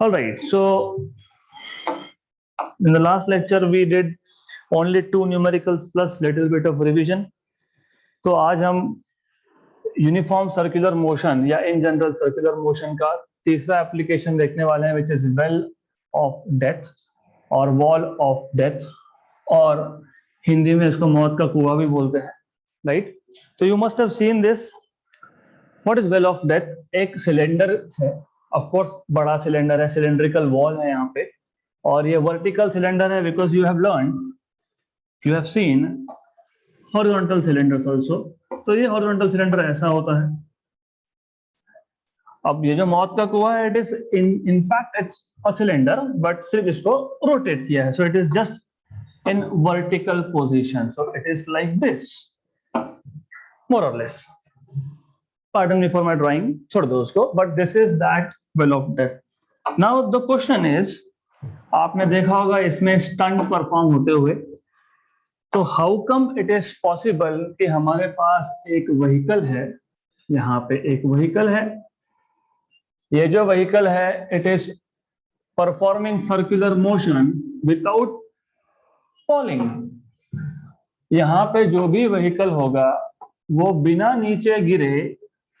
All right, so in the last lecture we did only 2 numericals plus little bit of revision. तो आज हम uniform circular motion या in general circular motion का तीसरा application देखने वाले हैं, which is well of death और वॉल ऑफ डेथ, और हिंदी में इसको मौत का कुआं भी बोलते हैं, राइट? तो you must have seen this. What is well of death? एक सिलेंडर है, ऑफ कोर्स बड़ा सिलेंडर है, सिलेंड्रिकल वॉल है यहाँ पे, और ये वर्टिकल सिलेंडर है because you have learn, you have scene horizontal cylinders also. तो ये हॉरिजॉन्टल सिलेंडर ऐसा होता है. अब ये जो मौत का कुआं है, it is in fact it's a cylinder, but सिर्फ इसको रोटेट किया है, so it is just in vertical position, so it is like this more और less. Pardon me for my drawing, छोड़ दो उसको, but this is that well of death. Now the question is, आपने देखा होगा इसमें स्टंट परफॉर्म होते हुए, तो how come it is possible कि हमारे पास एक व्हीकल है, यहाँ पे एक व्हीकल है, ये जो व्हीकल है it is performing circular motion without falling. यहाँ पे जो भी व्हीकल होगा वो बिना नीचे गिरे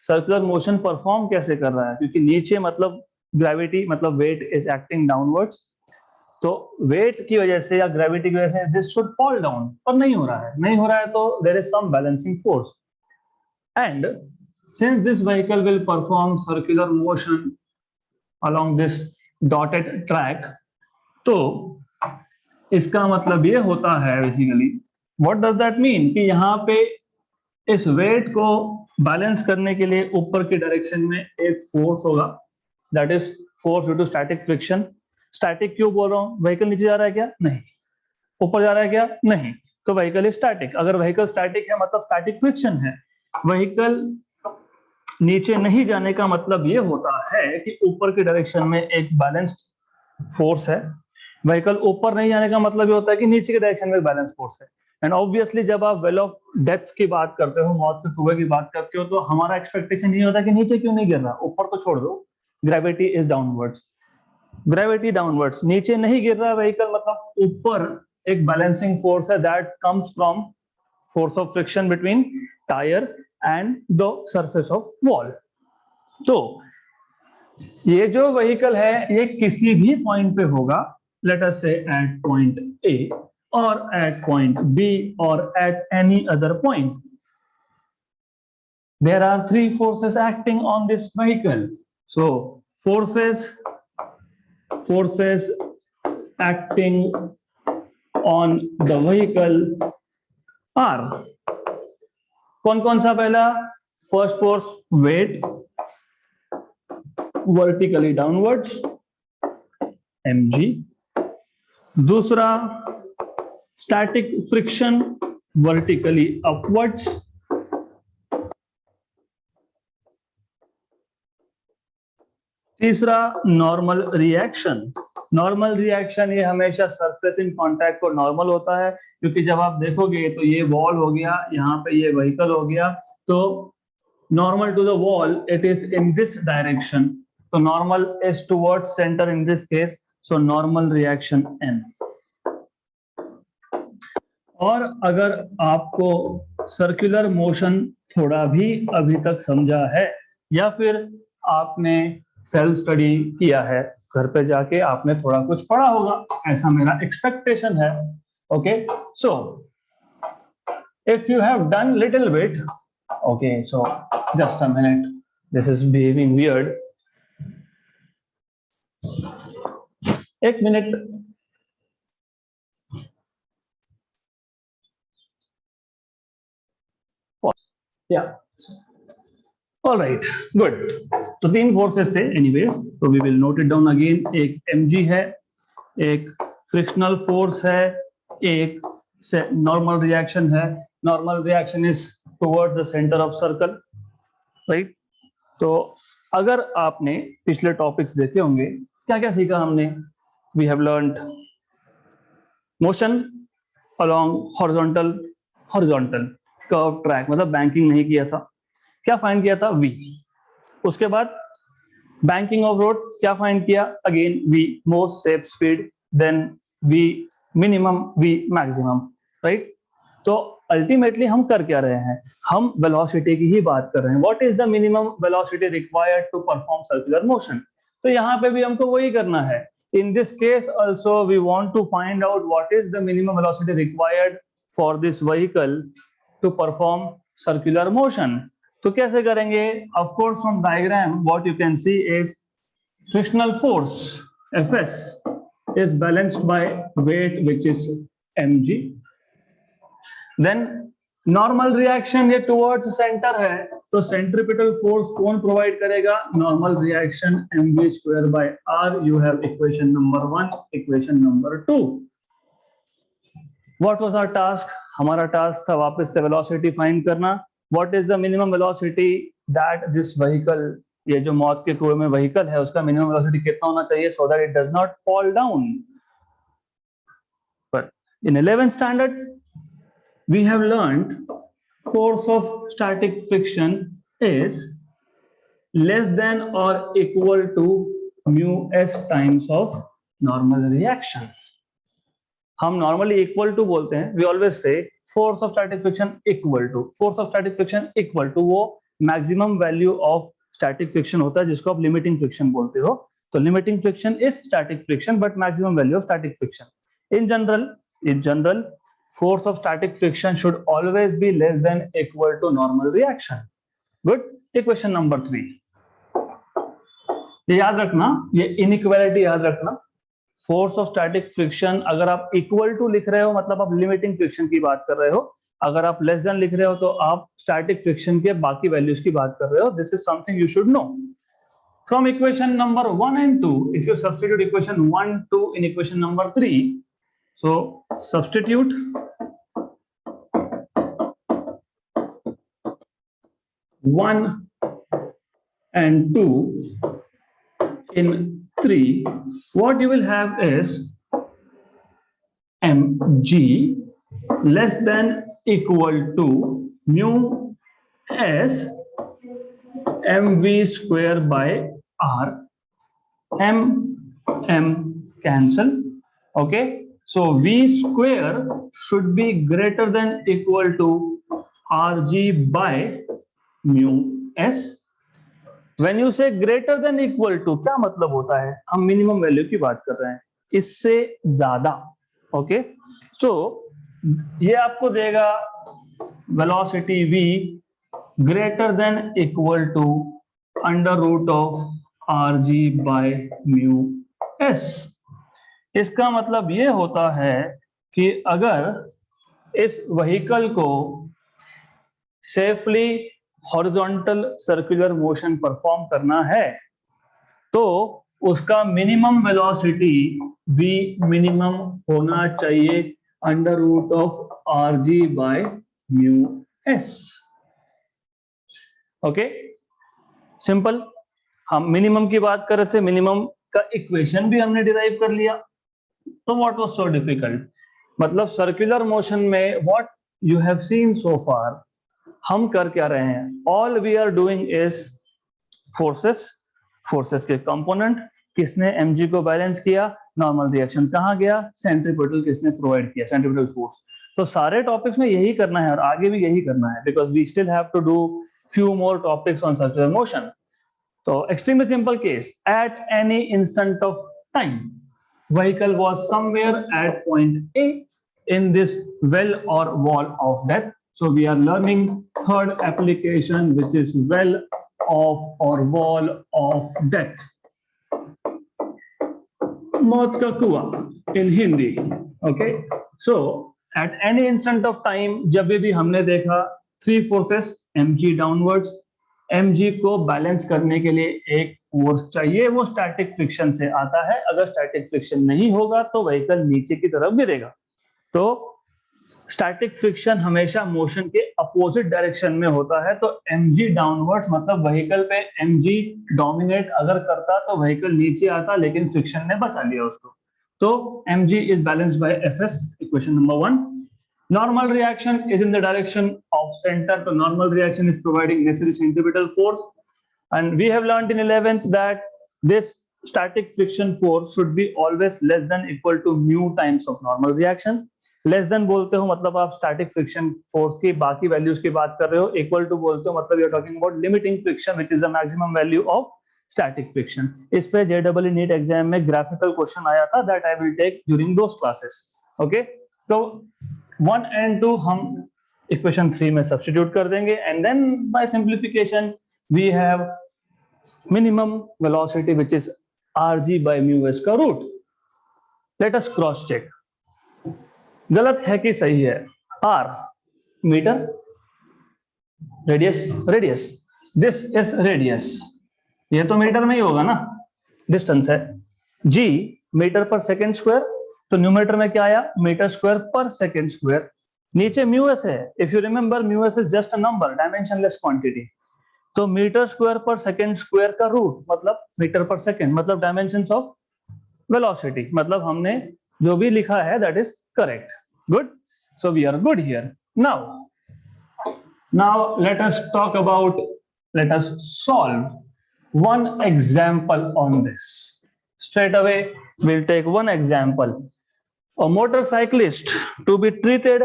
सर्कुलर मोशन परफॉर्म कैसे कर रहा है? क्योंकि नीचे मतलब ग्रेविटी, मतलब वेट इज एक्टिंग डाउनवर्ड्स, तो वेट की वजह से या ग्रेविटी की वजह से दिस शुड फॉल डाउन, पर नहीं हो रहा है. नहीं हो रहा है तो there is some balancing force, and since this vehicle will perform circular motion along this dotted track, तो इसका मतलब ये होता है basically, what does that mean, कि यहाँ पे इस वेट को बैलेंस करने के लिए ऊपर की डायरेक्शन में एक फोर्स होगा, that is force due to static friction. Static क्यों बोल रहा हूं? व्हीकल नीचे जा रहा है क्या? नहीं. ऊपर जा रहा है क्या? नहीं. तो व्हीकल इज स्टैटिक. अगर व्हीकल स्टैटिक है मतलब स्टैटिक फ्रिक्शन है. व्हीकल नीचे नहीं जाने का मतलब ये होता है कि ऊपर की डायरेक्शन में एक बैलेंस्ड फोर्स है. व्हीकल ऊपर नहीं जाने का मतलब ये होता है कि नीचे की डायरेक्शन में बैलेंस फोर्स है. एंड ऑब्वियसली जब आप वेल ऑफ डेप्थ की बात करते हो, मौत के कुएं की बात करते हो, तो हमारा एक्सपेक्टेशन ये होता है कि नीचे क्यों नहीं गिर रहा, ऊपर तो छोड़ दो, gravity is downwards, gravity downwards, नीचे नहीं गिर रहा व्हीकल, मतलब ऊपर एक बैलेंसिंग फोर्स है that comes from force of friction between tyre and the surface of wall. तो ये जो व्हीकल है ये किसी भी पॉइंट पे होगा, let us say at point A or at point B or at any other point. There are 3 forces acting on this vehicle. So forces acting on the vehicle are, कौन सा? पहला first force weight vertically downwards mg. दूसरा static friction vertically upwards. तीसरा normal reaction. Normal reaction ये हमेशा surface in contact को normal होता है, क्योंकि जब आप देखोगे तो ये वॉल हो गया, यहाँ पे ये व्हीकल हो गया, तो normal to the wall it is in this direction, तो normal is towards centre in this case, so normal reaction n. और अगर आपको सर्कुलर मोशन थोड़ा भी अभी तक समझा है, या फिर आपने सेल्फ स्टडी किया है, घर पे जाके आपने थोड़ा कुछ पढ़ा होगा, ऐसा मेरा एक्सपेक्टेशन है. Okay, so if you have done little bit, okay, so just a minute, this is behaving weird. एक minute. Yeah. All right. Good. तो 3 फोर्सेस थे एनीवेज, तो we will note it down again. एक mg है, एक frictional force है, एक normal reaction है. Normal reaction is towards the centre of circle, right? तो अगर आपने पिछले टॉपिक्स देखे होंगे, क्या क्या सीखा हमने? We have learned motion along horizontal curve track, मतलब बैंकिंग नहीं किया था. क्या फाइंड किया था? v. उसके बाद बैंकिंग ऑफ रोड क्या फाइंड किया? Again v most safe speed, then v minimum, v maximum, right? तो अल्टीमेटली हम कर क्या रहे हैं? हम वेलोसिटी की ही बात कर रहे हैं. What is the minimum velocity required to perform circular motion? तो यहाँ पे भी हमको वही करना है. In this case also we want to find out what is the minimum velocity required for this vehicle to perform circular motion. तो कैसे करेंगे? Of course from diagram what you can see is frictional force Fs is balanced by weight which is mg. Then normal reaction ये towards centre है, तो centripetal force कौन provide करेगा? Normal reaction mv square by r. You have equation number 1, equation number 2. What was our task? हमारा task था वापस से velocity find करना. What is the minimum velocity that this vehicle, ये जो मौत के कुएं में व्हीकल है उसका मिनिमम वेलोसिटी कितना होना चाहिए so that it does not fall down? पर इन 11th standard we have learned force of static friction is less than or equal to mu s times of normal reaction. हम normally equal to बोलते हैं. We always say force of static friction equal to. Force of static friction equal to वो maximum value of static friction होता है जिसको आप limiting friction बोलते हो. तो limiting friction is static friction but maximum value of static friction. In general force of static friction should always be less than equal to normal reaction. Good. Equation number 3. ये याद रखना, ये inequality याद रखना. Force of static friction अगर आप equal to लिख रहे हो मतलब आप limiting friction की बात कर रहे हो. अगर आप less than लिख रहे हो तो आप static friction के बाकी values की बात कर रहे हो. This is something you should know. From equation number 1 and 2, if you substitute equation 1, 2 in equation number 3, so substitute 1 and 2 in 3, what you will have is mg less than equal to mu s mv square by r. m cancel. Okay, so v square should be greater than equal to rg by mu s. When you say greater than equal to क्या मतलब होता है? हम minimum value की बात कर रहे हैं, इससे ज्यादा. ओके, सो ये आपको देगा velocity v greater than equal to under root of rg by mu s. इसका मतलब ये होता है कि अगर इस व्हीकल को safely horizontal circular motion perform करना है तो उसका मिनिमम वेलोसिटी v मिनिमम होना चाहिए under root of rg by mu s. Okay, simple. हम मिनिमम की बात कर रहे थे, मिनिमम का इक्वेशन भी हमने डिराइव कर लिया. तो व्हाट वाज सो डिफिकल्ट? मतलब सर्कुलर मोशन में what you have seen so far, हम कर क्या रहे हैं? All we are doing is forces के कंपोनेंट. किसने mg को बैलेंस किया? Normal reaction. कहाँ गया? सेंट्रीपिटल किसने प्रोवाइड किया? Centripetal force. तो सारे टॉपिक्स में यही करना है और आगे भी यही करना है because we still have to do few more topics on circular motion. So extremely simple case, at any instant of time vehicle was somewhere at point A in this well or wall of death. So we are learning third application which is well of or wall of death. मौत का कुआं in Hindi. Okay, so at any instant of time जब भी हमने देखा three forces mg downwards. mg को balance करने के लिए एक फोर्स चाहिए, वो स्टैटिक फ्रिक्शन से आता है. अगर स्टैटिक फ्रिक्शन नहीं होगा तो व्हीकल नीचे की तरफ गिरेगा. तो स्टैटिक फ्रिक्शन हमेशा मोशन के अपोजिट डायरेक्शन में होता है. तो mg डाउनवर्ड्स मतलब व्हीकल पे mg डोमिनेट अगर करता तो व्हीकल नीचे आता, लेकिन फ्रिक्शन ने बचा लिया उसको. तो mg is balanced bye fs. Equation number 1. Normal reaction is in the direction of center. So normal reaction is providing necessary centripetal force. And we have learned in 11th that this static friction force should be always less than equal to mu times of normal reaction. Less than बोलते हो मतलब आप static friction force की बाकी values की बात कर रहे हो, इक्वल टू बोलते हो मतलब you are talking about limiting friction which is the maximum value of static friction. इस पे जेडब्ल्यू नीट एग्जाम में ग्राफिकल क्वेश्चन आया था that I will take during those classes. Okay, तो 1 and 2 हम इक्वेशन 3 में सब्स्टिट्यूट कर देंगे and then by simplification we have minimum velocity which is rg by mu s का root. Let us cross check. गलत है कि सही है? r metre, radius radius, this is radius, ये तो मीटर में ही होगा ना, डिस्टेंस है. g मीटर पर सेकेंड स्क्वायर, तो न्यूमरेटर में क्या आया? मीटर स्क्वायर पर सेकेंड स्क्वायर. नीचे म्यू एस है. If you remember mu s is just a number, dimensionless quantity. तो मीटर स्क्वायर पर सेकेंड स्क्वायर का रूट मतलब मीटर पर सेकेंड मतलब डायमेंशंस ऑफ वेलोसिटी. मतलब हमने जो भी लिखा है that is correct. Good. So we are good here. Now let us talk about, let us solve one example on this. Straight away we'll take one example. A motorcyclist to be treated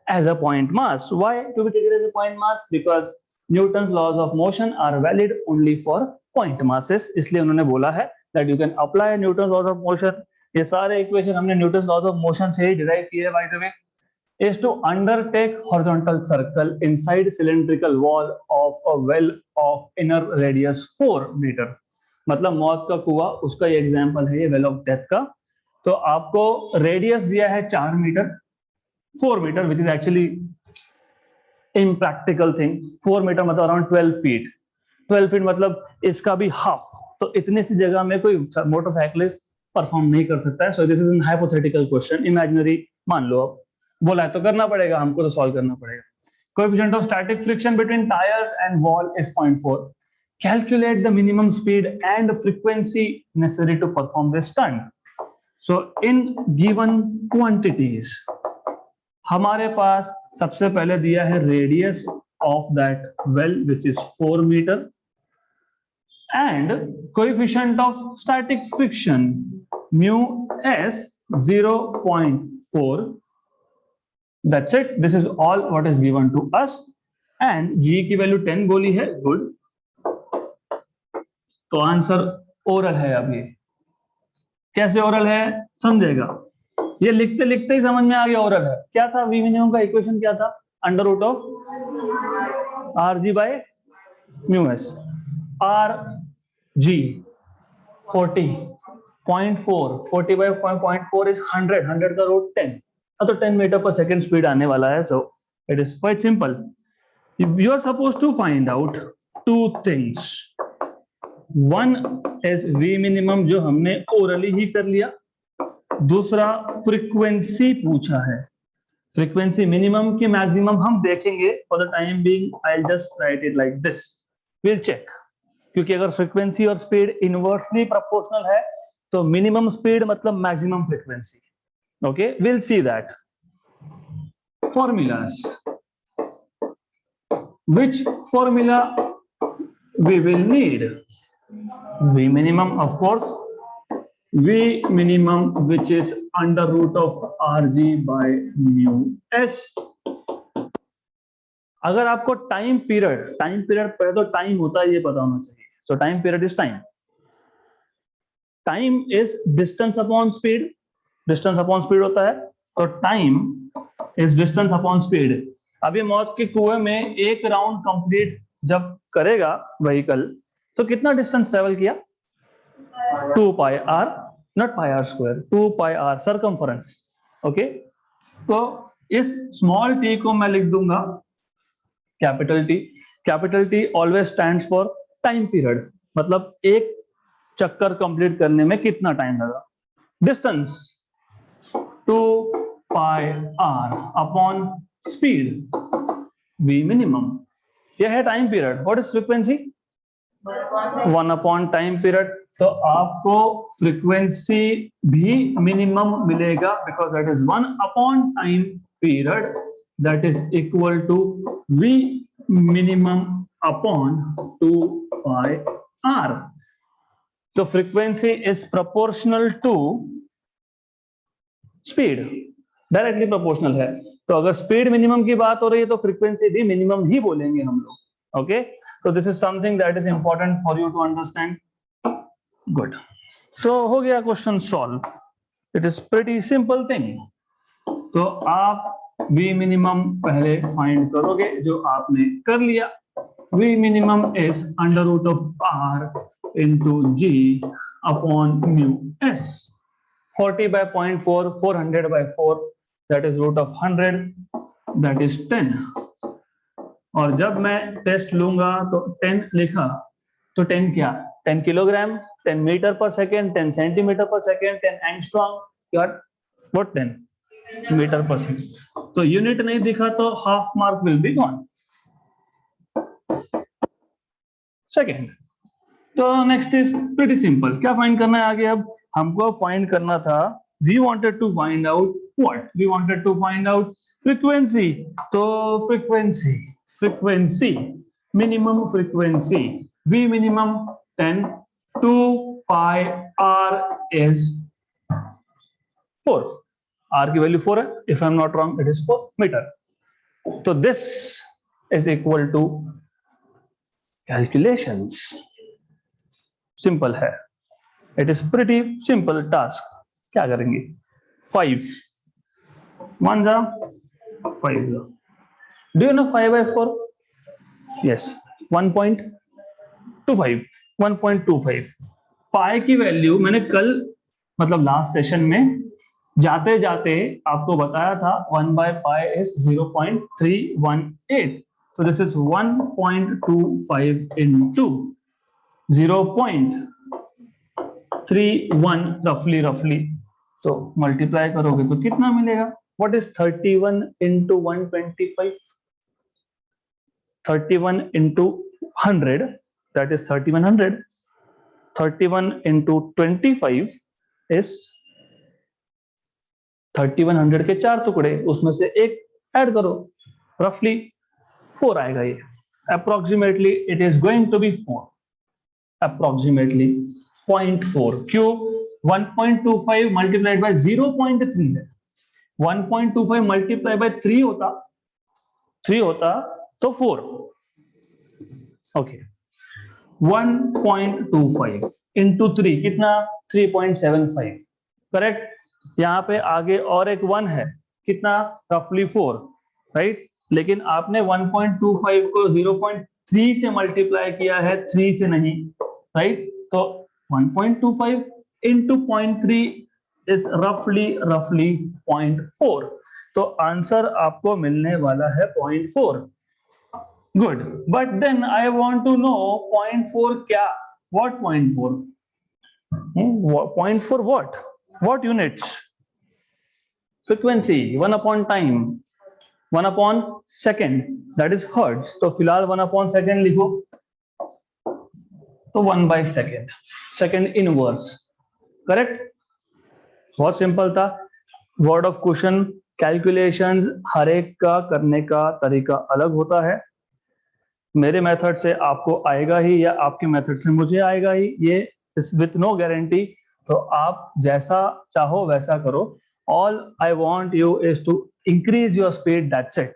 as a point mass. Why to be treated as a point mass? Because Newton's laws of motion are valid only for point masses. इसलिए उन्होंने बोला है that you can apply Newton's laws of motion. ये सारे equation हमने Newton's laws of motion से ही derive किए. by the way, is to undertake horizontal circle inside cylindrical wall of a well of inner radius 4 meter. मतलब मौत का कुआं, उसका ये एग्जांपल है ये वेल ऑफ डेथ का. तो आपको रेडियस दिया है 4 metre, 4 metre which is actually impractical thing. 4 metre मतलब अराउंड 12 फीट. 12 फीट मतलब इसका भी हाफ. तो इतने सी जगह में कोई मोटरसाइकिलिस्ट परफॉर्म नहीं कर सकता है. So this is an hypothetical question, imaginary मान लो. अब बोला है तो करना पड़ेगा, हमको तो सॉल्व करना पड़ेगा. Coefficient of static friction between tyres and wall is 0.4. Calculate the minimum speed and frequency necessary to perform this stunt. So in given quantities हमारे पास सबसे पहले दिया है radius of that well which is 4 metre and coefficient of static friction mu s 0.4. That's it. This is all what is given to us. And g की value 10 बोली है. Good. तो आंसर ओरल है. अभी कैसे ओरल है समझेगा. ये लिखते लिखते ही समझ में आ गया ओरल है. क्या था वी मिनिमम का इक्वेशन? क्या था? Under root of are g by mu s. R g 40.4, 40 by 0.4 is 100. 100 का रूट 10. तो 10 मीटर पर सेकेंड स्पीड आने वाला है. So it is quite simple. You are suppose to find out 2 things. One is v minimum जो हमने orally ही कर लिया. दूसरा फ्रीक्वेंसी पूछा है. फ्रीक्वेंसी मिनिमम की मैक्सिमम हम देखेंगे. For the time being I will just write it like this. Will check. क्योंकि अगर फ्रीक्वेंसी और स्पीड इनवर्सली प्रोपोर्शनल है तो मिनिमम स्पीड मतलब maximum frequency. Okay, we'll see that. Formulas. Which formula we will need? V minimum, of course. V minimum, which is under root of Rg by mu s. अगर आपको time period पहले तो time होता है ये पता होना चाहिए. So time period is time. Time is distance upon speed. Distance upon speed होता है. तो time is distance upon speed. अभी मौत के कुएं में एक राउंड कंप्लीट जब करेगा व्हीकल तो कितना डिस्टेंस ट्रेवल किया? 2 pi r, not pi r square, 2 pi r circumference. Okay, तो इस स्मॉल टी को मैं लिख दूंगा capital T. Capital T always stands for time period. मतलब एक चक्कर कंप्लीट करने में कितना टाइम लगा. Distance 2 pi r upon speed v minimum. यह है time period. What is frequency? 1 upon time period. तो आपको फ्रीक्वेंसी भी मिनिमम मिलेगा because that is 1 upon time period. That is equal to v minimum upon 2πr. तो frequency is proportional to speed, directly proportional है। तो अगर speed minimum की बात हो रही है तो फ्रीक्वेंसी भी मिनिमम ही बोलेंगे हम लोग। Okay, so this is something that is important for you to understand. Good. तो हो गया question solve. It is pretty simple thing. तो आप V मिनिमम पहले फाइंड करोगे, जो आपने कर लिया। V minimum is under root of R into G upon mu S। 40 by 0.4, 400 by 4, that is root of 100, that is 10. और जब मैं टेस्ट लूंगा तो 10 लिखा, तो 10 क्या, 10 किलोग्राम, 10 मीटर पर second, 10 centimetre per second, 10 angstrom, what 10 metre पर सेकेंड। तो यूनिट नहीं दिखा तो half mark will be gone. Second, तो नेक्स्ट इज प्रीटी सिंपल। क्या फाइंड करना है आगे? अब हमको फाइंड करना था, we wanted to find out what, we wanted to find out frequency. तो frequency minimum frequency V minimum 10, 2πr is 4, r की वैल्यू 4 है, if I am not wrong it is 4 मीटर। तो this is equal to calculations। Simple है, it is pretty simple task. क्या करेंगे? 5 1 जा 5 जा। Do you know 5 by 4? Yes, 1.25 1.25। Pi की वैल्यू मैंने कल मतलब लास्ट सेशन में जाते जाते आपको बताया था, 1 by pi is 0.318। तो दिस इज 1.25 into 0.31 रफली। तो मल्टीप्लाई करोगे तो कितना मिलेगा? What is 31 into 125? 31 into 100, that is 3100। 31 into 25 is 3100 के 4 टुकड़े, उसमें से एक ऐड करो, रफली 4 आएगा। ये approximately it is going to be 4, approximately 0.4। क्यों? 1.25 मल्टीप्लाइड बाय 0.3 है। 1.25 मल्टीप्लाई बाय 3 होता तो 4। ओके, 1.25 इंटू 3 कितना? 3.75, करेक्ट। यहाँ पे आगे और एक 1 है, कितना? रफली 4, राइट। लेकिन आपने 1.25 को 0.3 से मल्टीप्लाई किया है, 3 से नहीं, राइट। तो 1.25 इंटू 0.3 इज रफली 0.4। तो आंसर आपको मिलने वाला है 0.4। Good, but then I want to know 0.4 क्या? What 0.4? 0.4 what units? Frequency 1 upon time, 1 upon second, that is hertz. तो फिलहाल 1 अपॉन सेकेंड लिखो, तो 1 by second, second inverse, correct. बहुत सिंपल था। वर्ड ऑफ क्वेश्चन, कैलकुलेशंस हर एक का करने का तरीका अलग होता है। मेरे मेथड से आपको आएगा ही या आपके मेथड से मुझे आएगा ही, ये इस विथ नो गारंटी। तो आप जैसा चाहो वैसा करो। All I want you is to increase your speed, that's it.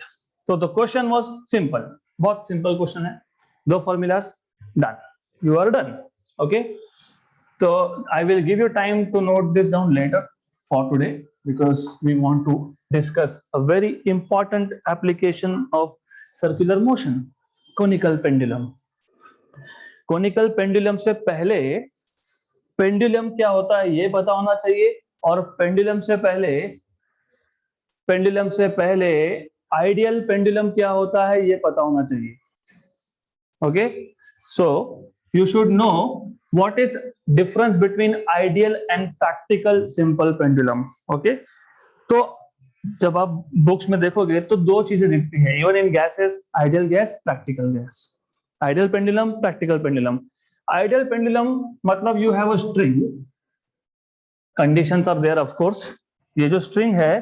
तो द क्वेश्चन वाज सिंपल, बहुत सिंपल क्वेश्चन है। 2 formulas, done, you are done। Okay, so I will give you time to note this down later for today, because we want to discuss a very important application of circular motion, conical pendulum। conical pendulum से पहले pendulum क्या होता है ये पता होना चाहिए, और पेंडुलम से पहले आइडियल पेंडुलम क्या होता है ये पता होना चाहिए। Okay, so you should know what is difference between ideal and practical simple pendulum। okay, तो जब आप बुक्स में देखोगे तो 2 चीजें दिखती है, even in gases, ideal gas, practical gas। ideal pendulum, practical pendulum। ideal pendulum मतलब you have a string, conditions are there of course। ये जो string है,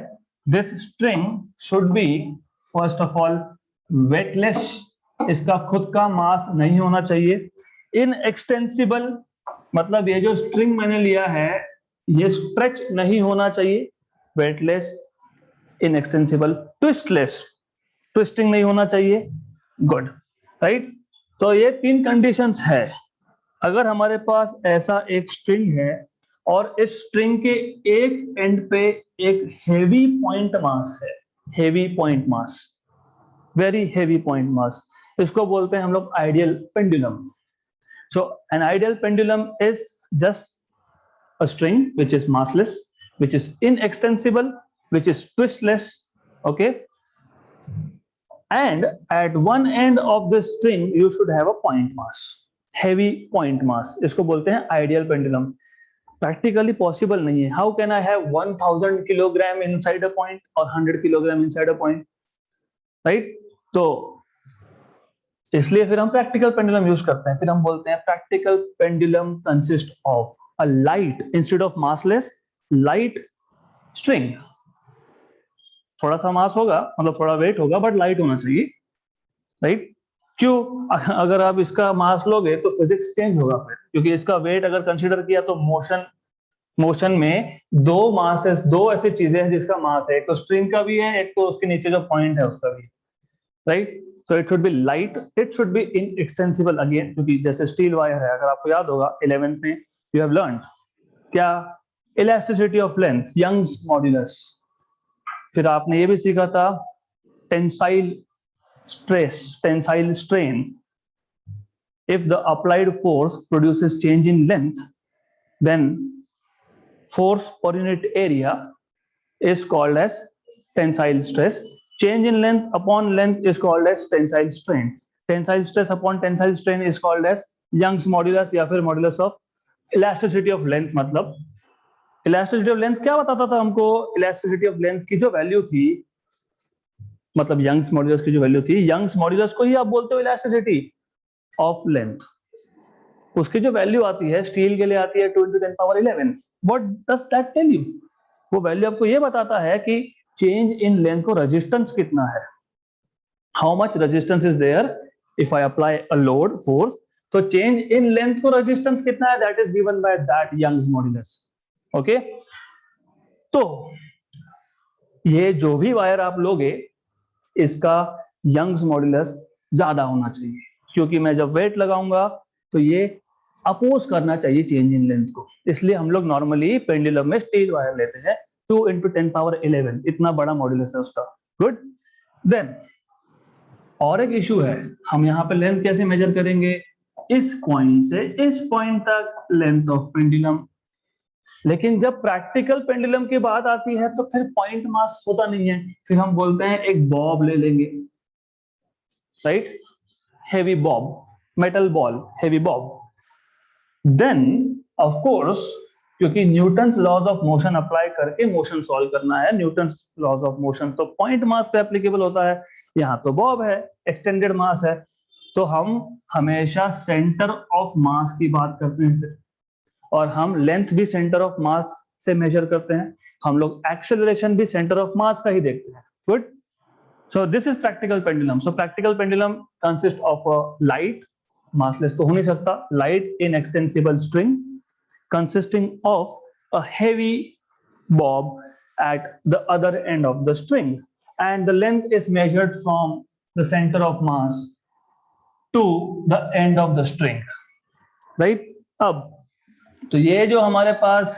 this string should be first of all weightless इसका खुद का मास नहीं होना चाहिए। इनएक्सटेंसिबल मतलब ये जो स्ट्रिंग मैंने लिया है ये स्ट्रेच नहीं होना चाहिए। वेटलेस, इनएक्सटेंसिबल, ट्विस्टलेस, ट्विस्टिंग नहीं होना चाहिए। Good, right. तो ये 3 कंडीशंस है। अगर हमारे पास ऐसा एक स्ट्रिंग है और इस स्ट्रिंग के एक एंड पे एक हेवी पॉइंट मास है, heavy point mass, very heavy point mass, इसको बोलते हैं हम लोग ideal pendulum. So an ideal pendulum is just a string which is massless, which is inextensible, which is twistless, okay, and at one end of the string you should have a point mass, heavy point mass, इसको बोलते हैं ideal pendulum. Practically possible नहीं है। How can I have 1000 kilogram inside a point और 100 kilogram inside a point, right. तो इसलिए फिर हम प्रैक्टिकल पेंडुलम यूज करते हैं। फिर हम बोलते हैं practical pendulum consist of a light instead of massless light string. थोड़ा सा मास होगा, मतलब थोड़ा वेट होगा, बट लाइट होना चाहिए, राइट। क्यों? अगर आप इसका मास लोगे तो फिजिक्स चेंज होगा फिर, क्योंकि इसका वेट अगर कंसीडर किया तो मोशन में दो मासेस, दो ऐसी चीजें हैं जिसका मास है, एक तो स्ट्रिंग का भी है, एक तो उसके नीचे जो पॉइंट है उसका भी, right. So it should be light, it should be inextensible again, क्योंकि जैसे स्टील वायर है, अगर आपको याद होगा 11th में you have learned क्या, elasticity of length, Young's modulus. फिर आपने ये भी सीखा था tensile stress, tensile strain. If the applied force produces change in length, then force per unit area is called as tensile stress. Change in length upon length is called as tensile strain. Tensile stress upon tensile strain is called as Young's modulus या फिर modulus of elasticity of length। मतलब elasticity of length क्या बताता था हमको? elasticity of length की जो value थी, मतलब Young's modulus की जो वैल्यू थी, Young's modulus को ही आप बोलते हो elasticity of length। उसकी जो वैल्यू आती है स्टील के लिए आती है 2 × 10⁻11। What does that tell you? वो वैल्यू आपको ये बताता है कि चेंज इन लेंथ को रेजिस्टेंस कितना है, how much resistance is there if I apply a load force. तो चेंज इन लेंथ को रेजिस्टेंस कितना है, that is given by that Young's modulus. Okay, तो ये जो भी वायर आप लोगे इसका यंग्स मॉड्यूलस ज्यादा होना चाहिए, क्योंकि मैं जब वेट लगाऊंगा तो ये अपोज करना चाहिए चेंज इन लेंथ को। इसलिए हम लोग नॉर्मली पेंडुलम में स्टील वायर लेते हैं 2 × 10⁻11, इतना बड़ा मॉड्यूलस है उसका। गुड। देन और एक इशू है, हम यहाँ पे लेंथ कैसे मेजर करेंगे? इस पॉइंट से इस पॉइंट तक लेंथ ऑफ पेंडुलम। लेकिन जब प्रैक्टिकल पेंडुलम की बात आती है तो फिर पॉइंट मास होता नहीं है, फिर हम बोलते हैं एक बॉब ले लेंगे, right, heavy bob, metal ball, heavy bob. Then of course, क्योंकि Newton's laws of motion apply करके मोशन सॉल्व करना है, न्यूटन्स लॉज ऑफ मोशन तो पॉइंट मास पे एप्लीकेबल होता है, यहाँ तो बॉब है, एक्सटेंडेड मास है, तो हम हमेशा सेंटर ऑफ मास की बात करते हैं फिर, और हम लेंथ भी सेंटर ऑफ मास से मेजर करते हैं, हम लोग एक्सेलरेशन भी सेंटर ऑफ मास का ही देखते हैं। Good. So this is practical pendulum. So practical pendulum consist of a light, massless तो हो नहीं सकता, light inextensible string consisting of a heavy bob at the other end of the string, and the length is measured from the center of mass to the end of the string, right। अब तो ये जो हमारे पास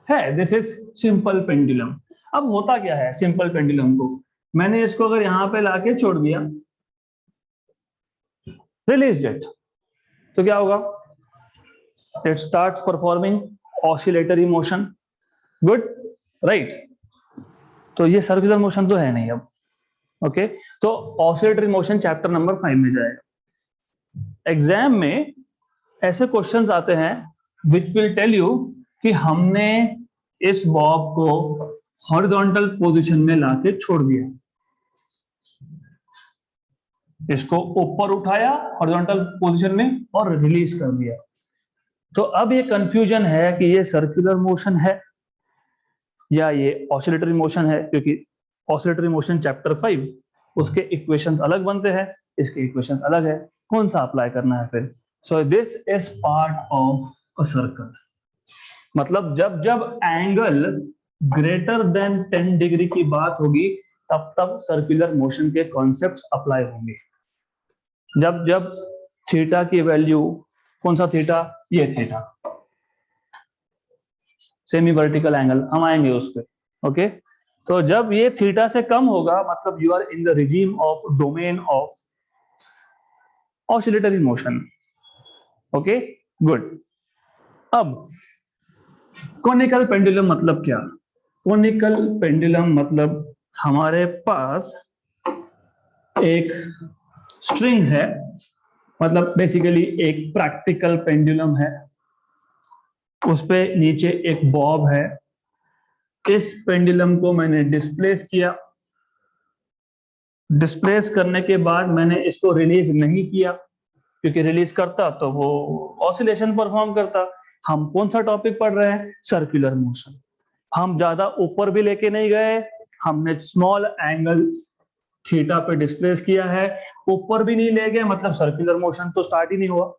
है, this is simple pendulum. अब होता क्या है सिंपल पेंडुलम को? मैंने इसको अगर यहां पे लाके छोड़ दिया, रिलीज इट, तो क्या होगा? It starts performing oscillatory motion. Good, right? तो ये सर्कुलर मोशन तो है नहीं अब। ओके, तो ऑसिलेटरी मोशन चैप्टर नंबर 5 में जाएगा। एग्जाम में ऐसे क्वेश्चंस आते हैं विच विल टेल यू कि हमने इस बॉब को हॉरिजॉन्टल पोजीशन में लाके छोड़ दिया, इसको ऊपर उठाया हॉरिजॉन्टल पोजीशन में और रिलीज कर दिया। तो अब ये कंफ्यूजन है कि ये सर्कुलर मोशन है या ये ऑसिलेटरी मोशन है, क्योंकि ऑसिलेटरी मोशन चैप्टर 5 उसके इक्वेशंस अलग बनते हैं, इसकी इक्वेशन अलग है, कौन सा अप्लाई करना है फिर। So this is part of a circle. मतलब जब जब एंगल ग्रेटर देन 10 डिग्री की बात होगी तब तब सर्कुलर मोशन के कॉन्सेप्ट्स अप्लाई होंगे। जब जब थीटा की वैल्यू, कौन सा थीटा, ये थीटा, सेमी वर्टिकल एंगल, हम आएंगे उस पर, ओके। तो जब ये थीटा से कम होगा मतलब you are in the regime of domain of oscillatory motion, okay, good. अब कोनिकल पेंडुलम मतलब क्या? कोनिकल पेंडुलम मतलब हमारे पास एक स्ट्रिंग है, मतलब बेसिकली एक प्रैक्टिकल पेंडुलम है, उस पे नीचे एक बॉब है। इस पेंडुलम को मैंने डिस्प्लेस किया, डिस्प्लेस करने के बाद मैंने इसको रिलीज नहीं किया, क्योंकि रिलीज करता तो वो ऑसिलेशन परफॉर्म करता। हम कौन सा टॉपिक पढ़ रहे हैं? Circular motion. हम ज्यादा ऊपर भी लेके नहीं गए, हमने स्मॉल एंगल थीटा पे डिस्प्लेस किया है, ऊपर भी नहीं ले गए मतलब सर्कुलर मोशन तो स्टार्ट ही नहीं हुआ।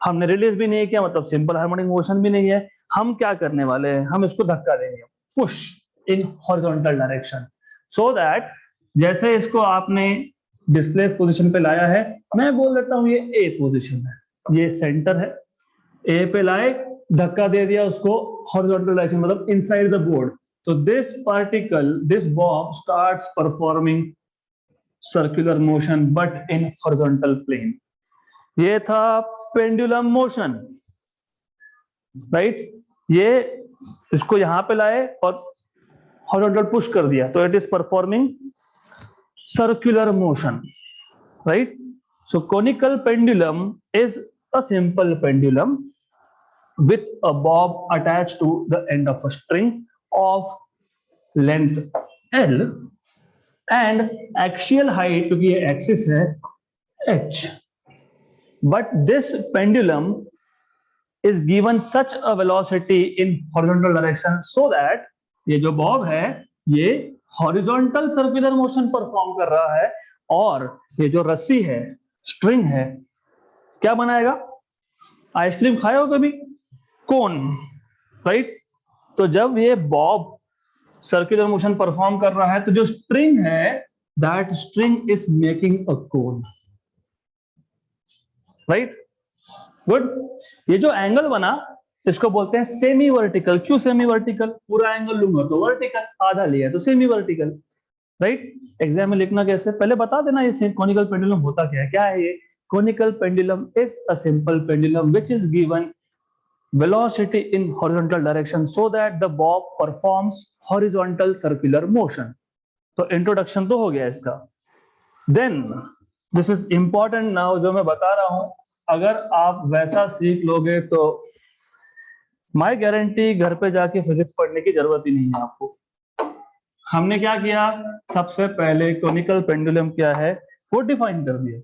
हमने रिलीज भी नहीं किया मतलब सिंपल हार्मोनिक मोशन भी नहीं है। हम क्या करने वाले हैं, हम इसको धक्का देंगे, push in horizontal direction, so that जैसे इसको आपने डिस्प्लेस पोजीशन पे लाया है, मैं बोल देता हूं ये ए पोजीशन है, ये सेंटर है, ए पे लाए, धक्का दे दिया उसको हॉरिजॉन्टल डायरेक्शन मतलब इनसाइड द बोर्ड, तो this particle, this bob starts performing circular motion but in horizontal plane. ये था पेंडुलम मोशन, राइट। ये इसको यहां पे लाए और हॉरिजॉन्टल पुश कर दिया, तो it is performing circular motion, right. So conical pendulum is a simple pendulum with a bob attached to the end of a string of length L and axial height, क्योंकि ये axis है, h. But this pendulum is given such a velocity in horizontal direction so that ये जो Bob है ये horizontal circular motion perform कर रहा है, और ये जो रस्सी है, स्ट्रिंग है, क्या बनाएगा? आइसक्रीम खाए हो कभी? कोन, राइट। तो जब ये बॉब सर्कुलर मोशन परफॉर्म कर रहा है तो जो स्ट्रिंग है, that string is making a cone, right, good. ये जो एंगल बना इसको बोलते हैं सेमी वर्टिकल। क्यों सेमी वर्टिकल? पूरा एंगल लूंगा तो वर्टिकल, आधा लिया तो सेमी वर्टिकल, राइट। एग्जाम में लिखना कैसे, पहले बता देना ये कोनिकल पेंडुलम होता क्या है। क्या है ये? Conical pendulum is a simple pendulum which is given velocity in horizontal direction so that the bob performs horizontal circular motion. तो इंट्रोडक्शन तो हो गया इसका। Then this is important now, जो मैं बता रहा हूं अगर आप वैसा सीख लोगे तो माय गारंटी घर पे जाके फिजिक्स पढ़ने की जरूरत ही नहीं है आपको। हमने क्या किया, सबसे पहले कोनिकल पेंडुलम क्या है वो डिफाइन कर दिया,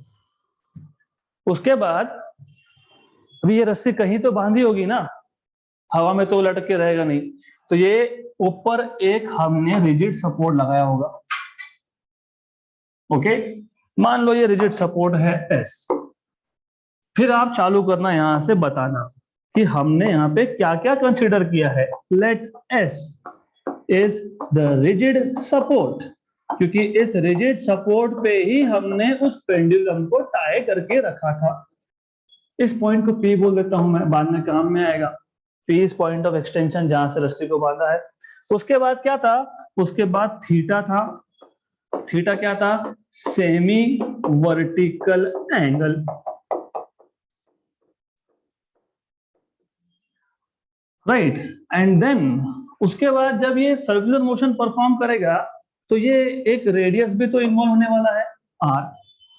उसके बाद अभी ये रस्सी कहीं तो बांधी होगी ना, हवा में तो लटक के रहेगा नहीं, तो ये ऊपर एक हमने रिजिड सपोर्ट लगाया होगा, ओके। मान लो ये रिजिड सपोर्ट है एस, फिर आप चालू करना यहां से बताना कि हमने यहां पे क्या क्या कंसीडर किया है। Let S is the rigid support, क्योंकि इस रिजिड सपोर्ट पे ही हमने उस पेंडुलम को टाई करके रखा था। इस पॉइंट को पी बोल देता हूं मैं, बाद में काम में आएगा। P is point of extension, जहां से रस्सी को बांधा है। उसके बाद क्या था? उसके बाद थीटा था। थीटा क्या था? Semi vertical angle, right. And then उसके बाद जब ये सर्कुलर मोशन परफॉर्म करेगा तो ये एक रेडियस भी तो इन्वॉल्व होने वाला है, आर।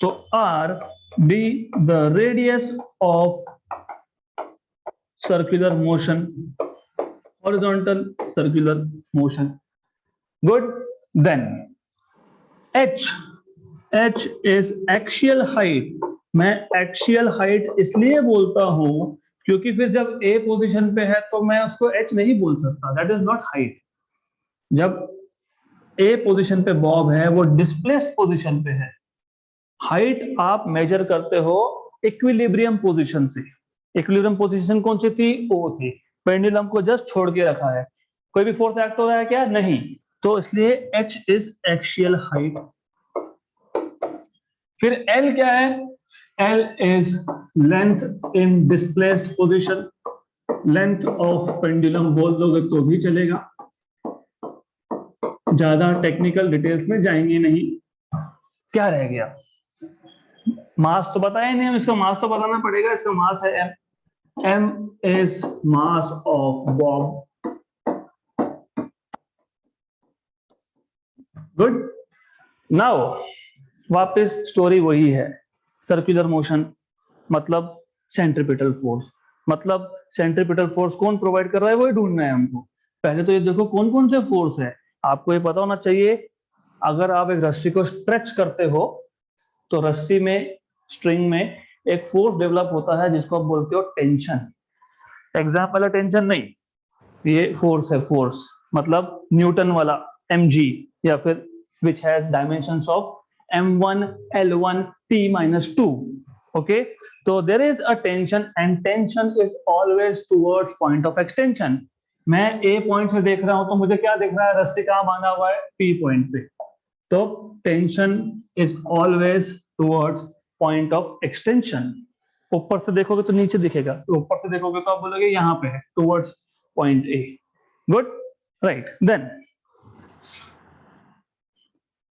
तो R be the radius of circular motion, horizontal circular motion, good. Then h is axial height। मैं axial height इसलिए बोलता हूं क्योंकि फिर जब a पोजीशन पे है तो मैं उसको h नहीं बोल सकता, that is not height। जब a पोजीशन पे बॉब है वो डिस्प्लेस्ड पोजीशन पे है हाइट आप मेजर करते हो इक्विलिब्रियम पोजीशन से। इक्विलिब्रियम पोजीशन कौन सी थी? ओ थी। पेंडुलम को जस्ट छोड़ के रखा है, कोई भी फोर्स एक्ट हो रहा है क्या? नहीं। तो इसलिए h इज एक्सियल हाइट। फिर L क्या है? L is length in displaced position. Length of pendulum बोल दोगे तो भी चलेगा, ज्यादा टेक्निकल डिटेल्स में जाएंगे नहीं। क्या रह गया? मास तो बताया नहीं, हम इसका मास तो बताना पड़ेगा। इसका मास है m। m is mass of Bob. Good. Now वापस स्टोरी वही है, सर्कुलर मोशन मतलब सेंट्रीपिटल फोर्स। मतलब सेंट्रीपिटल फोर्स कौन प्रोवाइड कर रहा है, वही ढूंढना है हमको। पहले तो ये देखो कौन कौन से फोर्स है, आपको ये पता होना चाहिए। अगर आप एक रस्सी को स्ट्रेच करते हो तो रस्सी में, स्ट्रिंग में एक फोर्स डेवलप होता है जिसको आप बोलते हो टेंशन। एग्जाम्पल है टेंशन नहीं, ये फोर्स है। फोर्स मतलब न्यूटन वाला mg, या फिर which has dimensions of m1 l1 t-2। Okay, तो there is a tension and tension is always towards point of extension. मैं a पॉइंट से देख रहा हूं तो मुझे क्या दिख रहा है? रस्सी कहां बांधा हुआ है? p पॉइंट पे। तो tension is always towards point of extension. ऊपर से देखोगे तो नीचे दिखेगा, तो ऊपर से देखोगे तो आप बोलोगे यहाँ पे है, towards point A. Good, right. Then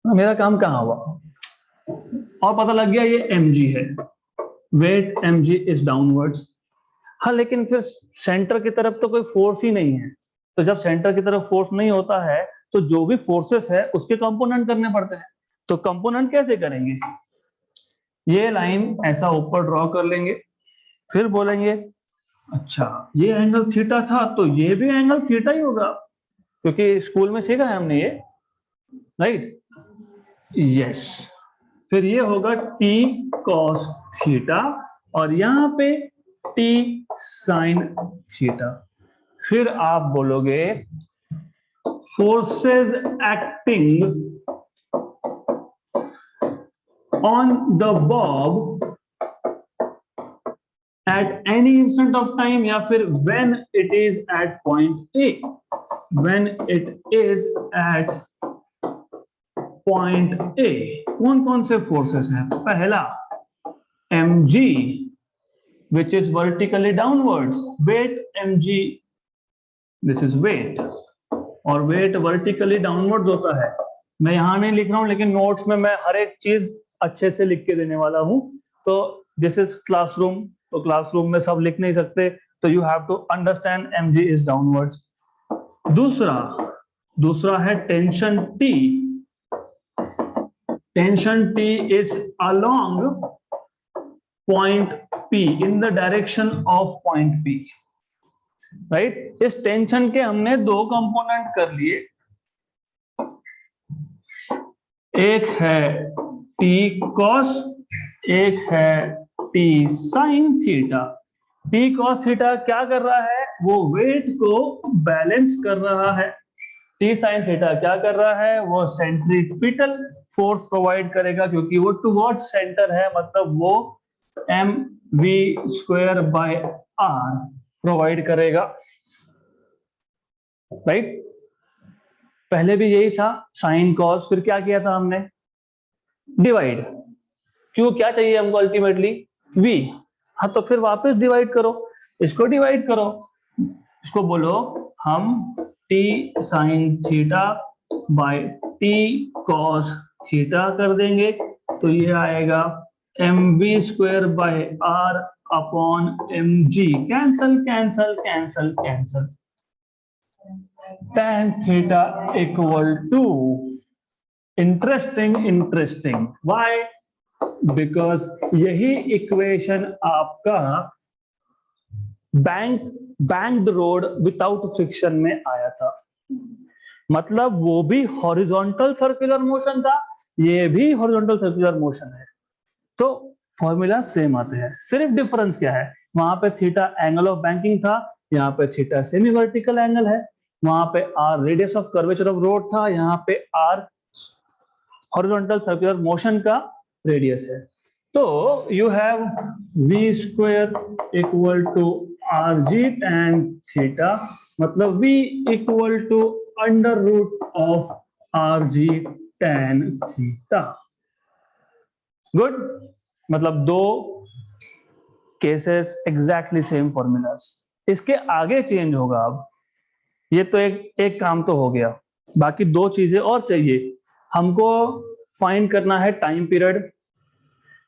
मेरा काम कहाँ हुआ? और पता लग गया ये mg है, वेट mg इज डाउनवर्ड्स। हाँ, लेकिन फिर सेंटर की तरफ तो कोई फोर्स ही नहीं है। तो जब सेंटर की तरफ फोर्स नहीं होता है तो जो भी फोर्सेस है उसके कंपोनेंट करने पड़ते हैं। तो कंपोनेंट कैसे करेंगे? ये लाइन ऐसा ऊपर ड्रॉ कर लेंगे, फिर बोलेंगे अच्छा ये एंगल थीटा था तो ये भी एंगल थीटा ही होगा, क्योंकि स्कूल में सीखा है हमने ये, राइट? यस। फिर ये होगा t cos थीटा और यहां पे t sin थीटा। फिर आप बोलोगे forces acting on the Bob at any instant of time, या फिर when it is at point A। when it is at point A कौन कौन से फोर्सेस हैं? पहला mg which is vertically downwards, weight mg, this is weight, और weight vertically downwards होता है। मैं यहां नहीं लिख रहा हूं, लेकिन नोट्स में मैं हर एक चीज अच्छे से लिख के देने वाला हूं। तो दिस इज क्लासरूम, तो क्लासरूम में सब लिख नहीं सकते, तो you have to understand mg is downwards. दूसरा है tension T। Tension T is along point P, in the direction of point P, right? इस टेंशन के हमने दो कंपोनेंट कर लिए, एक है T cos, एक है T sin theta. T cos theta क्या कर रहा है? वो वेट को बैलेंस कर रहा है। T sin थीटा क्या कर रहा है? वो सेंट्रीपिटल फोर्स प्रोवाइड करेगा, क्योंकि वो टुवर्ड्स सेंटर है, मतलब वो mv²/r प्रोवाइड करेगा, राइट? पहले भी यही था, साइन कॉस, फिर क्या किया था हमने? डिवाइड। क्यों, क्या चाहिए हमको अल्टीमेटली? v। हाँ, तो फिर वापस डिवाइड करो, इसको डिवाइड करो, इसको बोलो हम t sine theta by t cos theta कर देंगे, तो ये आएगा mv²/r upon mg। Cancel cancel cancel cancel, tan theta equal to, interesting why? Because यही इक्वेशन आपका बैंक्ड रोड विदाउट फ्रिक्शन में आया था। मतलब वो भी हॉरिजॉन्टल सर्कुलर मोशन था, ये भी हॉरिजॉन्टल सर्कुलर मोशन है, तो फॉर्मूला सेम आते हैं। सिर्फ डिफरेंस क्या है? वहां पे थीटा एंगल ऑफ बैंकिंग था, यहाँ पे थीटा सेमी वर्टिकल एंगल है। वहां पे R radius of curvature of road था, यहाँ पे आर हॉरिजॉन्टल सर्कुलर मोशन का रेडियस है। तो you have v square equal to R g tan theta, मतलब v equal to under root of are g tan theta. Good, मतलब दो cases exactly same formulas. इसके आगे चेंज होगा। अब ये तो एक काम तो हो गया, बाकी दो चीजें और चाहिए हमको। फाइंड करना है टाइम पीरियड,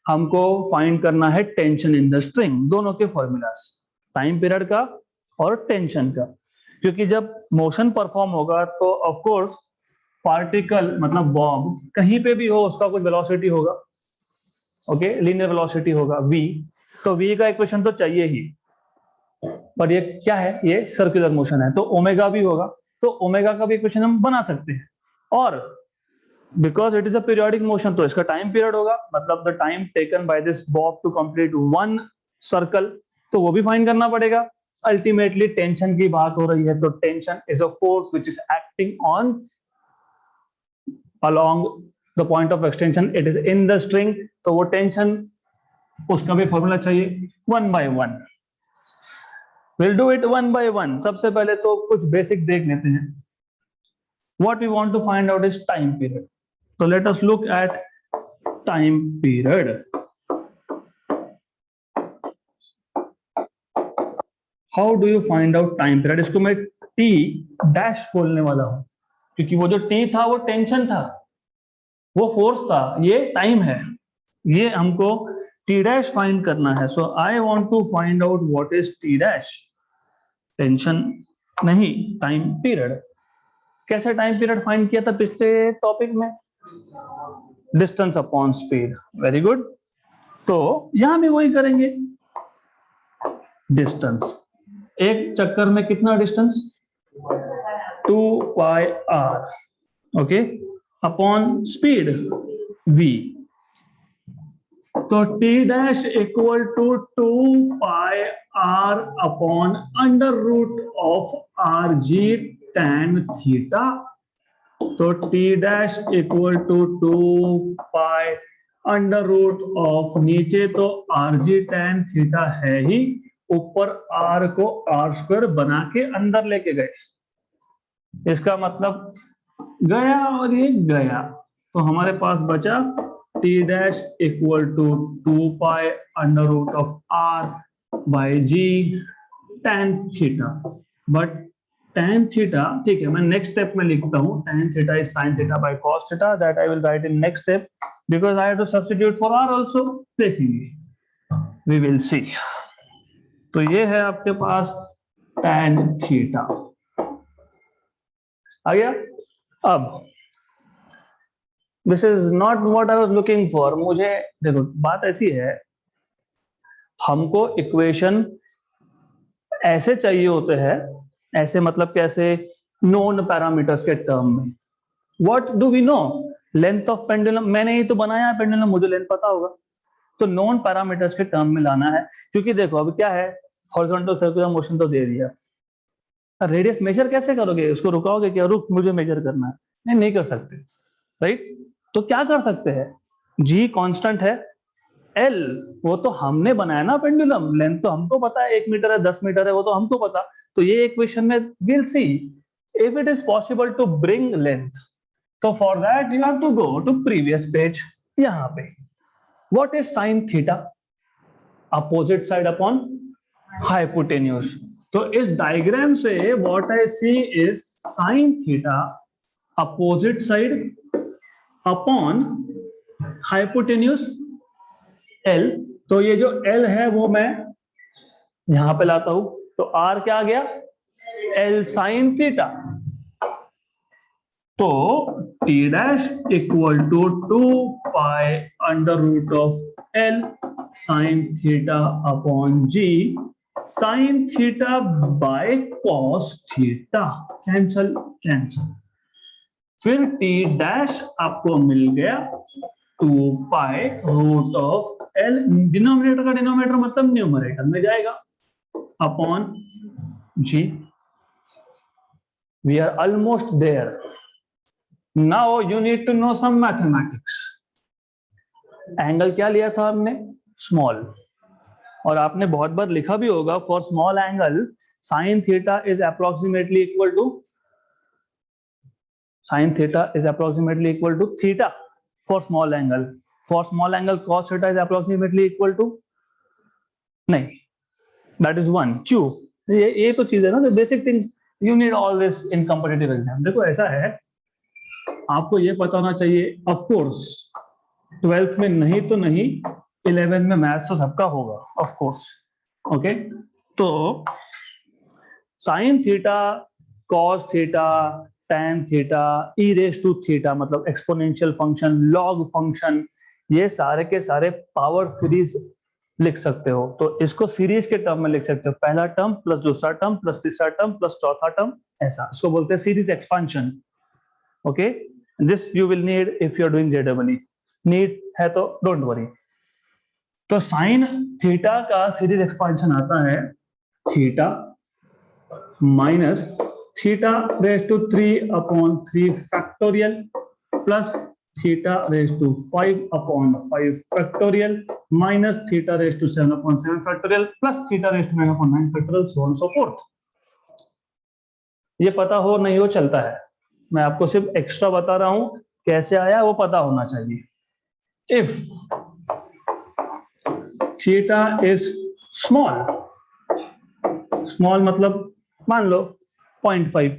हमको फाइंड करना है टेंशन इन द स्ट्रिंग, दोनों के फॉर्मूलाज, टाइम पीरियड का और टेंशन का। क्योंकि जब मोशन परफॉर्म होगा तो ऑफ कोर्स पार्टिकल मतलब बॉब कहीं पे भी हो उसका कुछ वेलोसिटी होगा, ओके, लीनियर वेलोसिटी होगा v, तो v का इक्वेशन तो चाहिए ही। पर ये क्या है, ये सर्कुलर मोशन है तो ओमेगा भी होगा, तो ओमेगा का भी इक्वेशन हम बना सकते हैं। और because it is a periodic motion तो इसका टाइम पीरियड होगा, मतलब the time taken by this bob to complete one circle, तो वो भी फाइंड करना पड़ेगा। अल्टीमेटली टेंशन की बात हो रही है तो tension is a force which is acting on along the point of extension, it is in the string, तो वो टेंशन उसका भी फॉर्मूला चाहिए one by one. Will do it one by one. सबसे पहले तो कुछ बेसिक देख लेते हैं। What we want to find out is time period. So let us look at time period. How do you find out time period? इसको मैं T dash बोलने वाला हूं, क्योंकि वो जो T था वो टेंशन था, वो फोर्स था, ये टाइम है। ये हमको T डैश फाइंड करना है। So I want to find out what is T dash. Tension नहीं, टाइम पीरियड। कैसे टाइम पीरियड फाइंड किया था पिछले टॉपिक में? Distance upon speed. Very good, तो यहां भी वही करेंगे। डिस्टेंस, एक चक्कर में कितना distance? 2 pi R, okay, upon speed v, तो t dash equal to 2 pi R upon under root of are g tan theta. तो t dash equal to 2 pi under root of, नीचे तो आर जी tan थीटा है ही, ऊपर r को r square बना के अंदर लेके गए, इसका मतलब गया और ये गया, तो हमारे पास बचा t dash equal to 2 pi under root of r by g tan theta. But tan theta, ठीक है, मैं नेक्स्ट स्टेप में लिखता हूं, tan theta is sin theta by cos theta, that I will write in next step because I have to substitute for r also. देखेंगे, we will see. तो ये है आपके पास tan थीटा आ गया। अब this is not what I was looking for. मुझे देखो, बात ऐसी है, हमको इक्वेशन ऐसे चाहिए होते हैं, ऐसे मतलब कैसे? नोन पैरामीटर्स के टर्म में। What do we know? Length of pendulum, मैंने ही तो बनाया है पेंडुलम, मुझे लेंथ पता होगा, तो नॉन पैरामीटर्स के टर्म में लाना है। क्योंकि देखो अब क्या है, हॉरिजॉन्टल सर्कुलर मोशन तो दे दिया, रेडियस मेजर कैसे करोगे? उसको रुकाओगे क्या? रुक, मुझे मेजर करना है, नहीं कर सकते, राइट? तो क्या कर सकते हैं, जी कांस्टेंट है, एल वो तो हमने बनाया ना पेंडुलम, लेंथ तो हमको पता है 1 मीटर है 10 मीटर है, वो तो हमको पता। तो ये इक्वेशन में will see if it is possible to bring length, तो for that you have to go to previous page. यहां पे what is sine theta? Opposite side upon hypotenuse. तो इस डायग्राम से what I see is sine theta opposite side upon hypotenuse L। तो ये जो L है वो मैं यहां पे लाता हूं, तो R क्या आ गया? L sine theta. तो T dash equal to 2 pi under root of L sine theta upon G sine theta by cos theta. Cancel cancel, फिर T डैश आपको मिल गया 2 pi root of L, denominator का denominator मतलब numerator में जाएगा, upon G। We are almost there. Now you need to know some mathematics. Angle क्या लिया था हमने, स्मॉल, और आपने बहुत बार लिखा भी होगा for small angle sine theta is approximately equal to theta for small angle, for small angle cos theta is approximately equal to, नहीं, दैट इज 1 क्यों, ये तो चीज है ना, basic things you need all this in competitive exam. देखो ऐसा है, आपको ये पता होना चाहिए, ऑफ कोर्स 12th में नहीं तो नहीं, 11th में मैथ्स तो सबका होगा ऑफ कोर्स, ओके। तो sine theta, cos theta, tan theta, e raise to theta, मतलब एक्सपोनेंशियल फंक्शन, लॉग फंक्शन, ये सारे के सारे पावर सीरीज लिख सकते हो। तो इसको सीरीज के टर्म में लिख सकते हो, पहला टर्म प्लस दूसरा टर्म प्लस तीसरा टर्म प्लस चौथा टर्म, ऐसा इसको बोलते हैं series expansion, okay. This you will need if you are doing जेडबलई, नीड है तो डोंट वरी। तो साइन थीटा का सीरीज एक्सपांशन आता है theta minus theta raise to 3/3 factorial plus theta raise to 5/5 factorial minus theta raise to 7/7 factorial plus theta raise to 9/9 factorial, so on so fourth. ये पता हो नहीं हो चलता है, मैं आपको सिर्फ एक्स्ट्रा बता रहा हूं, कैसे आया वो पता होना चाहिए। If theta is small, small मतलब मान लो 0.5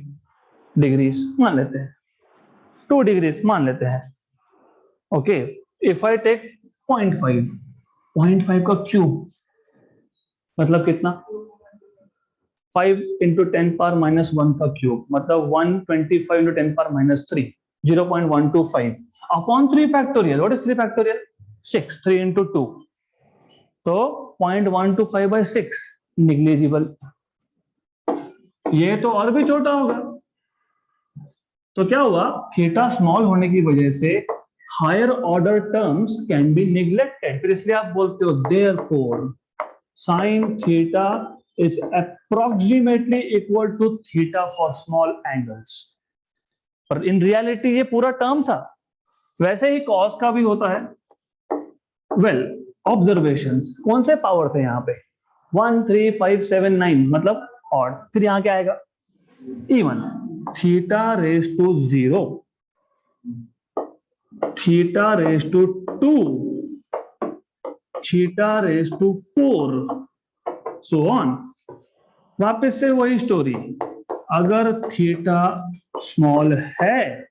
डिग्रीज मान लेते हैं, 2 डिग्रीज मान लेते हैं, ओके। इफ आई टेक 0.5 का क्यूब मतलब कितना, 5 इंटू 10⁻⁻1 का क्यूब मतलब 125 into 10⁻³ 0.125 upon 3 factorial, what is 3 factorial, 6, 3 into 2, तो 0.125/6 निग्लिजिबल। ये तो और भी छोटा होगा, तो क्या हुआ, थीटा स्मॉल होने की वजह से higher order terms can be neglected, फिर इसलिए आप बोलते हो therefore sine theta is approximately equal to theta for small angles, पर इन रियलिटी ये पूरा टर्म था। वैसे ही cos का भी होता है। वेल ऑब्जर्वेशंस, कौन से पावर थे यहाँ पे, 1 3 5 7 9 मतलब ऑड, फिर यहाँ क्या आएगा, even, theta raise to 0, theta raise to 2, theta raise to 4, so on. वापस से वही स्टोरी, अगर थीटा स्मॉल है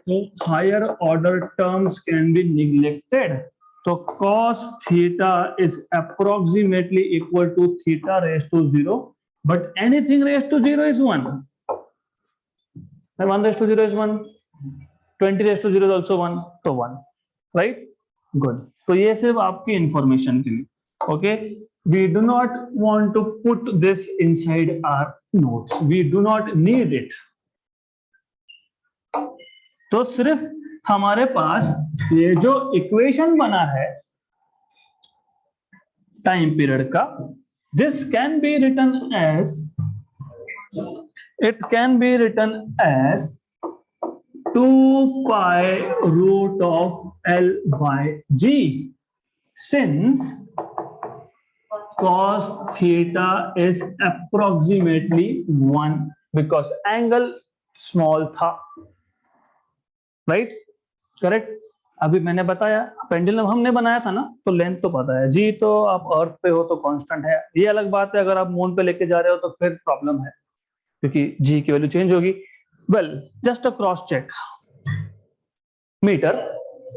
तो higher order terms can be neglected, तो cos theta is approximately equal to theta raise to 0, but anything raise to 0 is 1, 1 raise to 0 is 1, 20 raise to 0 is also 1, तो 1, right, good. तो ये सिर्फ आपकी information के लिए, okay. We do not want to put this inside our notes. We do not need it. तो सिर्फ हमारे पास ये जो इक्वेशन बना है टाइम पीरियड का, this can be written as, it can be written as 2 pi root of L by G, since cos theta is approximately 1 because angle small था, right, correct. अभी मैंने बताया पेंडुलम हमने बनाया था ना, तो लेंथ तो पता है, जी तो आप अर्थ पे हो तो कांस्टेंट है, ये अलग बात है, अगर आप मून पे लेके जा रहे हो तो फिर प्रॉब्लम है क्योंकि जी की वैल्यू चेंज होगी। Well just a cross check, metre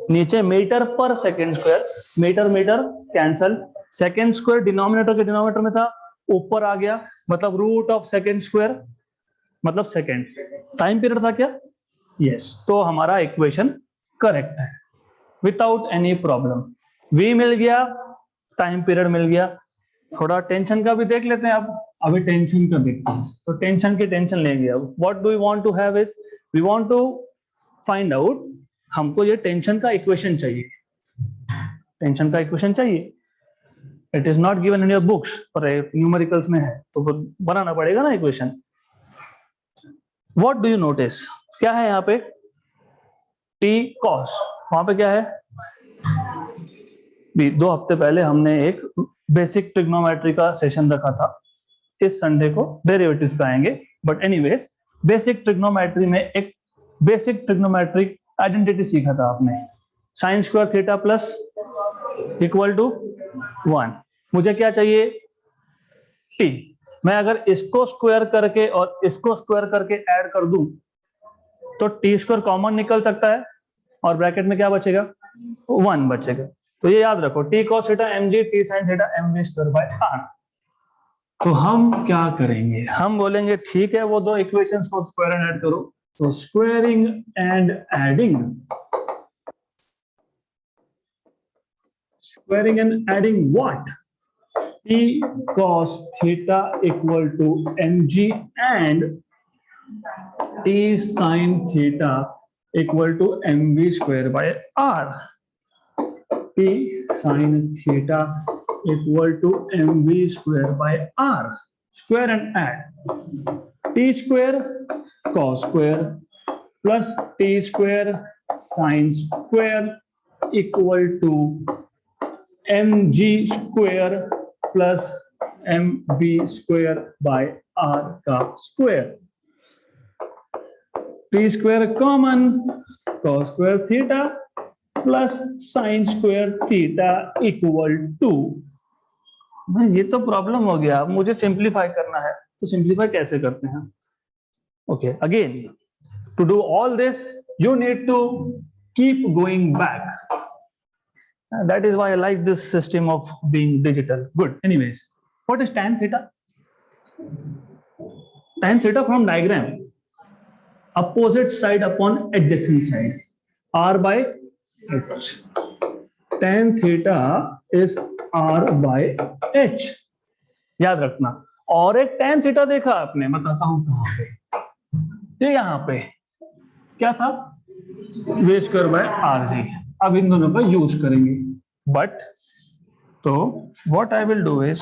नीचे मीटर पर second square, metre metre cancel, second square denominator के डिनोमिनेटर में था, ऊपर आ गया, मतलब रूट ऑफ सेकेंड स्क्वायर मतलब सेकेंड, टाइम पीरियड था क्या, यस, तो हमारा इक्वेशन करेक्ट है विदाउट एनी प्रॉब्लम। वी मिल गया, टाइम पीरियड मिल गया। थोड़ा टेंशन का भी देख लेते हैं, अब अभी टेंशन का देखते हैं, तो टेंशन की टेंशन लेंगे। अब what do we want to have is, we want to find out, हमको ये टेंशन का इक्वेशन चाहिए, टेंशन का इक्वेशन चाहिए। It is not given in your books, पर न्यूमेरिकल्स में है तो बनाना पड़ेगा ना equation. What do you notice, क्या है यहाँ पे, टी कॉस, वहां पे क्या है 2 हफ्ते पहले हमने एक बेसिक ट्रिग्नोमेट्री का सेशन रखा था, इस संडे को डेरिवेटिव्स पे आएंगे। बट एनीवेज बेसिक ट्रिग्नोमेट्री में एक बेसिक ट्रिग्नोमेट्रिक आइडेंटिटी सीखा था आपने, sine square theta plus equal to 1। मुझे क्या चाहिए, टी। मैं अगर इसको स्क्वायर करके और इसको स्क्वायर करके ऐड कर दूं तो टी स्क्वायर कॉमन निकल सकता है और ब्रैकेट में क्या बचेगा, 1 बचेगा। तो ये याद रखो, T cos theta m g T sine theta m v square by R. तो हम क्या करेंगे, हम बोलेंगे ठीक है वो 2 इक्वेशंस को स्क्वायर एंड ऐड करो। तो squaring and adding, squaring and adding what? T cos theta equal to mg and T sin theta equal to mv square by r. T sin theta equal to mv square by r. Square and add. T square cos square plus T square sin square equal to mg square plus mb square by r का square. t square common, cos square theta plus sine square theta equal to, ये तो problem हो गया, मुझे simplify करना है। तो simplify कैसे करते हैं? Okay, again to do all this you need to keep going back. That is why I like this system of being digital. Good. Anyways, what is tan theta? Tan theta from diagram, opposite side upon adjacent side, r by h. Tan theta is r by h. याद रखना। और एक tan theta देखा आपने, मैं कहता हूं कहां पे, ये यहां पे क्या था, v square by R g. अब इन दोनों का यूज करेंगे। बट तो what I will do is,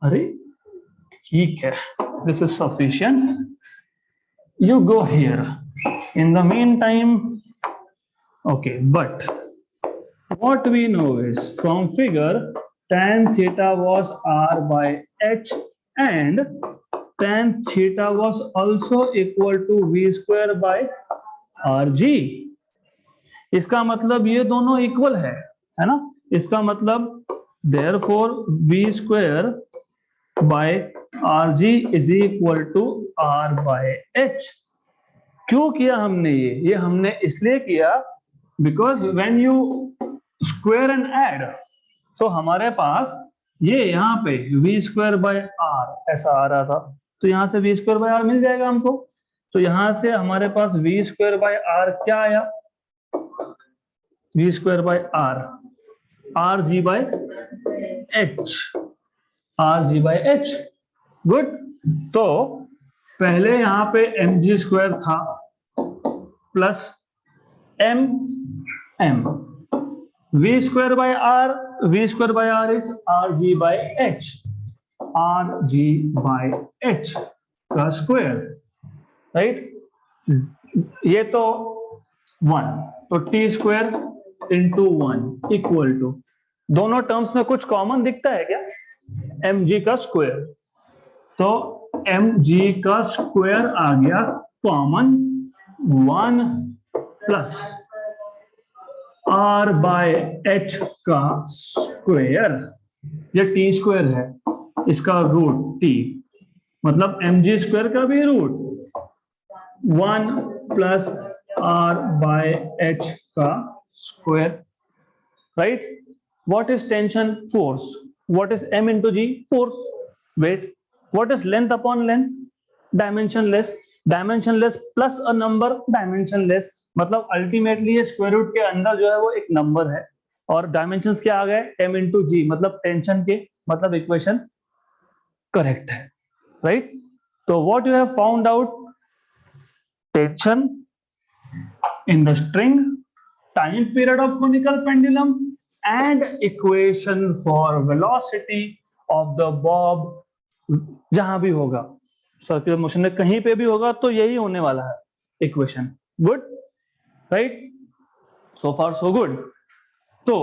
अरे ठीक है, this is sufficient, you go here in the mean time. Okay, but what we know is from figure tan theta was r by h and tan theta was also equal to v square by rg। इसका मतलब ये दोनों equal है ना? इसका मतलब therefore v square by rg is equal to r by h। क्यों किया हमने ये हमने इसलिए किया because when you square and add, तो हमारे पास ये यहाँ पे v स्क्वायर बाय आर ऐसा आ रहा था, तो यहाँ से v स्क्वायर बाय आर मिल जाएगा हमको। तो यहां से हमारे पास v स्क्वायर बाय आर क्या आया, v square by R, R g by H, R g by H. Good. तो पहले यहां पे एम जी स्क्वायर था plus m m, v square by R, v square by R is R g by H, R g by H का square, right. ये तो 1, तो T square into 1 equal to, दोनों टर्म्स में कुछ कॉमन दिखता है क्या, एम जी का स्क्वायर। तो एम जी का स्क्वायर आ गया common, 1 plus R by H का स्क्वायर, ये टी स्क्वायर है, इसका रूट टी, मतलब एम जी स्क्वायर का भी root 1 plus R by H का square, right. What is tension, force. What is M into G, force, weight. What is length upon length, dimensionless, dimensionless plus a number, dimensionless, मतलब ultimately ये square root के अंदर जो है वो एक number है, और डायमेंशंस क्या आ गए, एम इंटू जी, मतलब टेंशन के, मतलब इक्वेशन करेक्ट है, राइट। तो what you have found out, tension in the string, time period of conical pendulum and equation for velocity of the bob। जहां भी होगा सर्कुलर मोशन में, कहीं पे भी होगा तो यही होने वाला है इक्वेशन। गुड। राइट? सो फार सो गुड. तो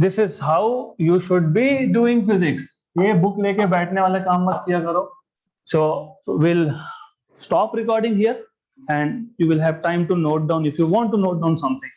this is how you should be doing physics. ये बुक लेके बैठने वाला काम मत किया करो. So will stop recording here and you will have time to note down if you want to note down something.